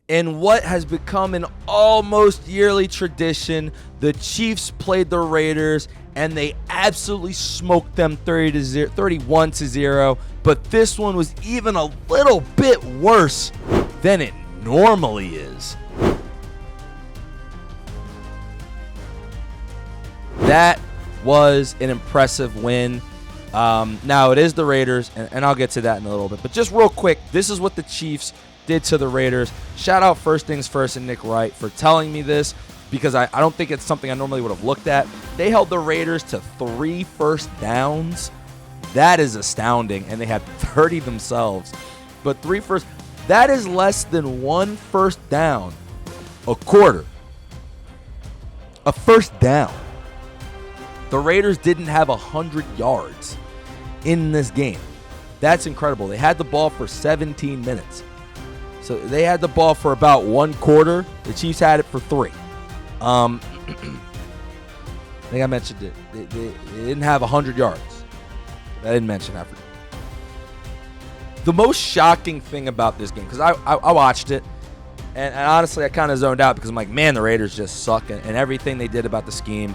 In what has become an almost yearly tradition, the Chiefs played the Raiders and they absolutely smoked them 31-0. But this one was even a little bit worse than it normally is. That was an impressive win. Now, it is the Raiders, and I'll get to that in a little bit. But just real quick, this is what the Chiefs did to the Raiders. Shout out First Things First and Nick Wright for telling me this, because I don't think it's something I normally would have looked at. They held the Raiders to 3 first downs. That is astounding, and they had 30 themselves. But 3 first, that is less than 1 first down a quarter. A first down. The Raiders didn't have 100 yards in this game. That's incredible. They had the ball for 17 minutes. So they had the ball for about 1 quarter. The Chiefs had it for 3. I think I mentioned it. They didn't have 100 yards. I didn't mention that. The most shocking thing about this game, because I watched it, and honestly I kind of zoned out because I'm like, man, the Raiders just suck, and everything they did about the scheme.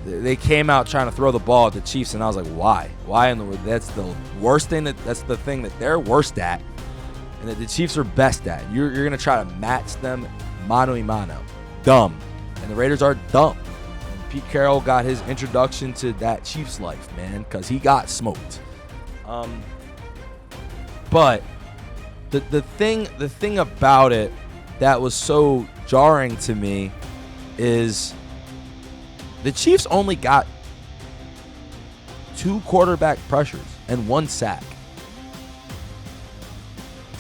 They came out trying to throw the ball at the Chiefs, and I was like, why? Why in the world? That's the worst thing. That's the thing that they're worst at, and that the Chiefs are best at. You're going to try to match them mano a mano. Dumb. And the Raiders are dumb. And Pete Carroll got his introduction to that Chiefs life, man, because he got smoked. But the thing about it that was so jarring to me is the Chiefs only got 2 quarterback pressures and 1 sack.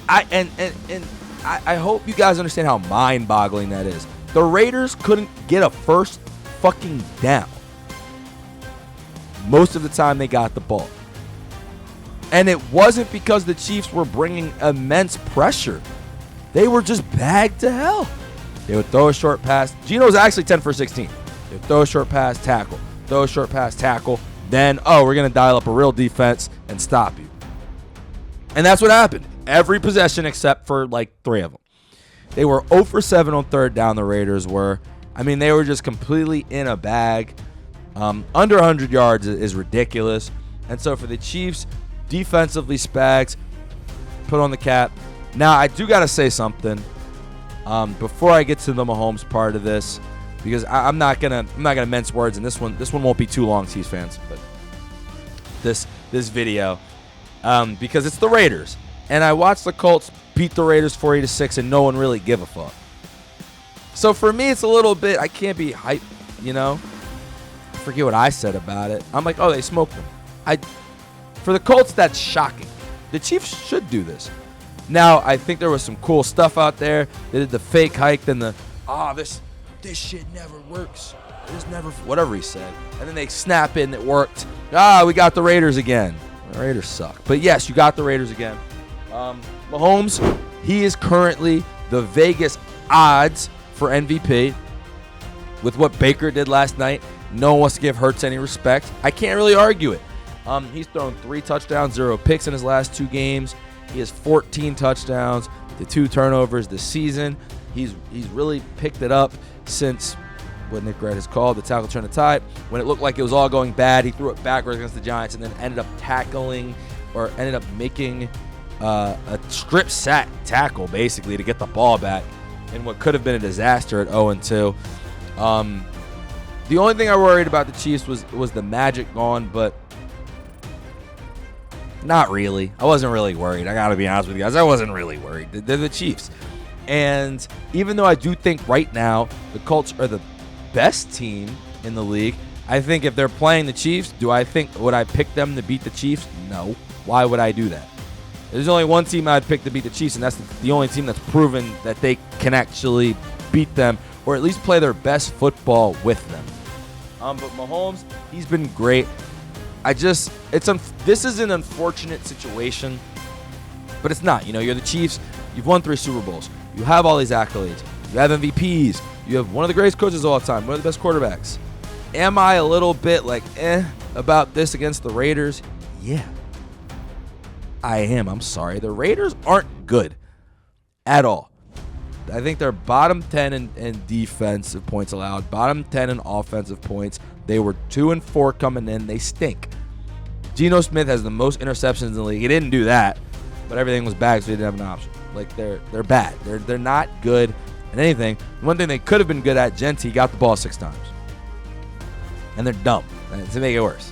I hope you guys understand how mind-boggling that is. The Raiders couldn't get a first fucking down most of the time they got the ball. And it wasn't because the Chiefs were bringing immense pressure. They were just bagged to hell. They would throw a short pass. Geno's actually 10 for 16. They would throw a short pass, tackle. Throw a short pass, tackle. Then, we're going to dial up a real defense and stop you. And that's what happened. Every possession except for like 3 of them. They were 0 for 7 on 3rd down, the Raiders were. I mean, they were just completely in a bag. Under 100 yards is ridiculous. And so for the Chiefs, defensively, Spags, put on the cap. Now, I do got to say something before I get to the Mahomes part of this, because I'm not gonna mince words, and this one won't be too long, Chiefs fans. But this video, because it's the Raiders, and I watched the Colts beat the Raiders 40-6, and no one really give a fuck. So for me, it's a little bit, I can't be hyped, you know. I forget what I said about it. I'm like, they smoked them. For the Colts, that's shocking. The Chiefs should do this. Now, I think there was some cool stuff out there. They did the fake hike, then this shit never works. This never, whatever he said. And then they snap in, it worked. We got the Raiders again. The Raiders suck. But yes, you got the Raiders again. Mahomes, he is currently the Vegas odds for MVP. With what Baker did last night, no one wants to give Hurts any respect. I can't really argue it. He's thrown 3 touchdowns, 0 picks in his last 2 games. He has 14 touchdowns, the 2 turnovers this season. He's really picked it up since what Nick Wright has called the tackle turn the tide. When it looked like it was all going bad, he threw it backwards against the Giants and then ended up making a strip sack tackle basically to get the ball back in what could have been a disaster at 0-2. The only thing I worried about the Chiefs was the magic gone, but not really. I wasn't really worried. I got to be honest with you guys. I wasn't really worried. They're the Chiefs. And even though I do think right now the Colts are the best team in the league, I think if they're playing the Chiefs, would I pick them to beat the Chiefs? No. Why would I do that? There's only one team I'd pick to beat the Chiefs, and that's the only team that's proven that they can actually beat them or at least play their best football with them. But Mahomes, he's been great. This is an unfortunate situation, but it's not. You know, you're the Chiefs. You've won 3 Super Bowls. You have all these accolades. You have MVPs. You have one of the greatest coaches of all time, one of the best quarterbacks. Am I a little bit like about this against the Raiders? Yeah, I am. I'm sorry. The Raiders aren't good at all. I think they're bottom 10 in defensive points allowed, bottom 10 in offensive points. They were 2-4 coming in. They stink. Geno Smith has the most interceptions in the league. He didn't do that, but everything was bad, so he didn't have an option. Like, they're bad. They're not good at anything. One thing they could have been good at, Genty got the ball 6 times. And they're dumb to make it worse.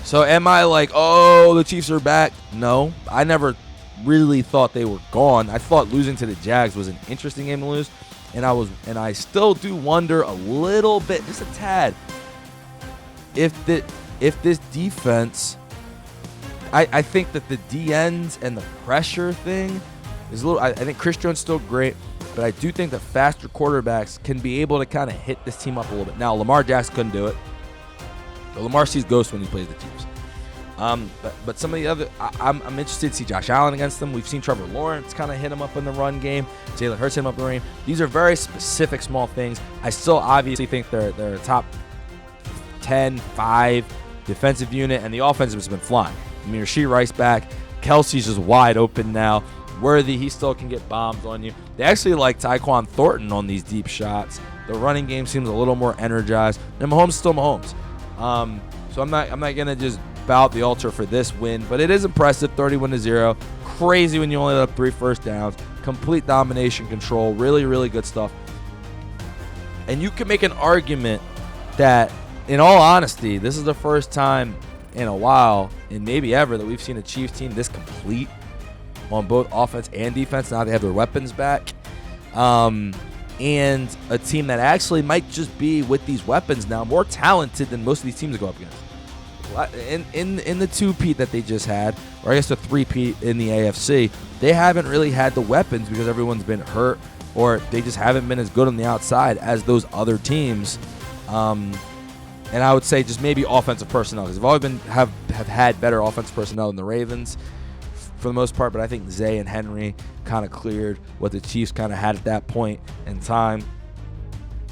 So am I like, oh, the Chiefs are back? No, I never really thought they were gone. I thought losing to the Jags was an interesting game to lose, and I still do wonder a little bit, just a tad, if this defense, I think that the DNs and the pressure thing is a little. I think Chris Jones is still great, but I do think that faster quarterbacks can be able to kind of hit this team up a little bit. Now, Lamar Jackson couldn't do it. But Lamar sees ghosts when he plays the Chiefs. But some of the other, I'm interested to see Josh Allen against them. We've seen Trevor Lawrence kind of hit him up in the run game. Jalen Hurts hit him up in the run game. These are very specific small things. I still obviously think they're a top 10, 5 defensive unit, and the offense has been flying. I mean, Rashee Rice back. Kelsey's just wide open now. Worthy, he still can get bombs on you. They actually like Tyquan Thornton on these deep shots. The running game seems a little more energized. And Mahomes is still Mahomes. So I'm not gonna just bout the altar for this win, but it is impressive. 31-0. Crazy when you only let up 3 first downs. Complete domination control. Really, really good stuff. And you can make an argument that, in all honesty, this is the first time in a while, and maybe ever, that we've seen a Chiefs team this complete on both offense and defense. Now they have their weapons back. And a team that actually might just be, with these weapons now, more talented than most of these teams go up against. In the 2-peat that they just had, or I guess the 3-peat in the AFC, they haven't really had the weapons because everyone's been hurt, or they just haven't been as good on the outside as those other teams. And I would say just maybe offensive personnel, because they've always have had better offensive personnel than the Ravens for the most part, but I think Zay and Henry kind of cleared what the Chiefs kind of had at that point in time.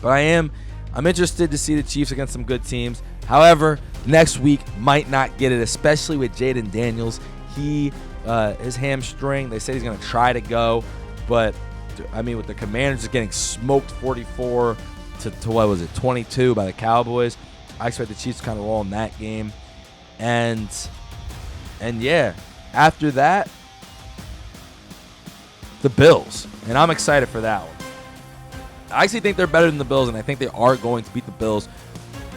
But I'm interested to see the Chiefs against some good teams. However, next week might not get it, especially with Jaden Daniels. His hamstring, they say he's going to try to go, but I mean, with the Commanders just getting smoked 44 to what was it, 22 by the Cowboys, I expect the Chiefs to kind of roll in that game. And yeah, after that, the Bills. And I'm excited for that one. I actually think they're better than the Bills, and I think they are going to beat the Bills.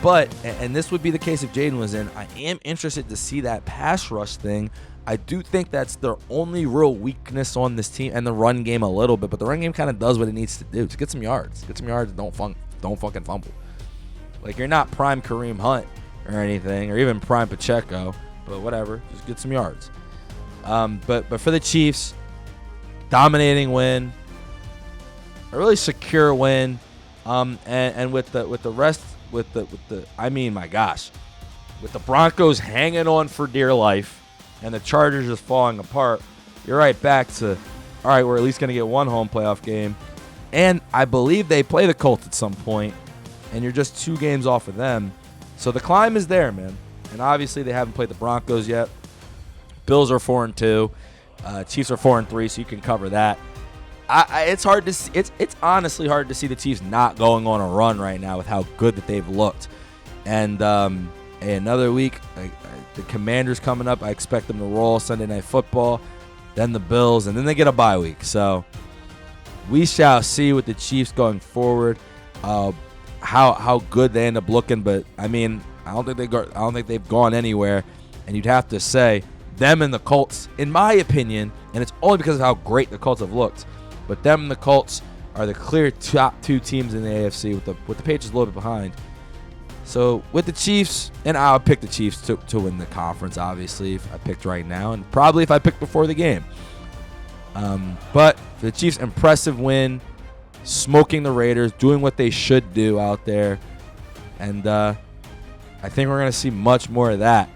But, and this would be the case if Jaden was in, I am interested to see that pass rush thing. I do think that's their only real weakness on this team, and the run game a little bit. But the run game kind of does what it needs to do. Just get some yards. Get some yards and don't fucking fumble. Like, you're not prime Kareem Hunt or anything, or even prime Pacheco, but whatever. Just get some yards. But for the Chiefs, dominating win, a really secure win, and with the rest, with the I mean, my gosh, with the Broncos hanging on for dear life and the Chargers just falling apart, you're right back to, all right, we're at least going to get one home playoff game, and I believe they play the Colts at some point, and you're just 2 games off of them, so the climb is there, man. And obviously they haven't played the Broncos yet. Bills are 4-2, Chiefs are 4-3, so you can cover that. It's hard to see, it's honestly hard to see the Chiefs not going on a run right now with how good that they've looked. And another week, the Commanders coming up. I expect them to roll Sunday Night Football, then the Bills, and then they get a bye week. So we shall see with the Chiefs going forward, how good they end up looking. But I mean, I don't think they've gone anywhere. And you'd have to say them and the Colts, in my opinion, and it's only because of how great the Colts have looked, but them and the Colts are the clear top 2 teams in the AFC, with the Patriots a little bit behind. So with the Chiefs, and I'll pick the Chiefs to win the conference, obviously, if I picked right now, and probably if I picked before the game. But for the Chiefs, impressive win, smoking the Raiders, doing what they should do out there. And I think we're going to see much more of that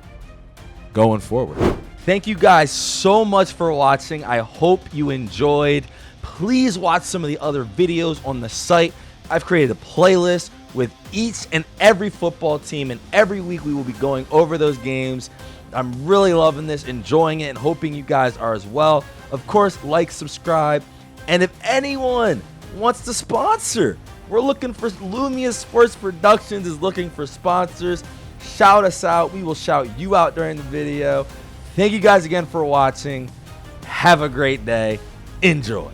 going forward. Thank you guys so much for watching. I hope you enjoyed. Please watch some of the other videos on the site. I've created a playlist with each and every football team, and every week we will be going over those games. I'm really loving this, enjoying it, and hoping you guys are as well. Of course, like, subscribe, And if anyone wants to sponsor, we're looking for Lumia Sports Productions is looking for sponsors. Shout us out. We will shout you out during the video. Thank you guys again for watching. Have a great day. Enjoy.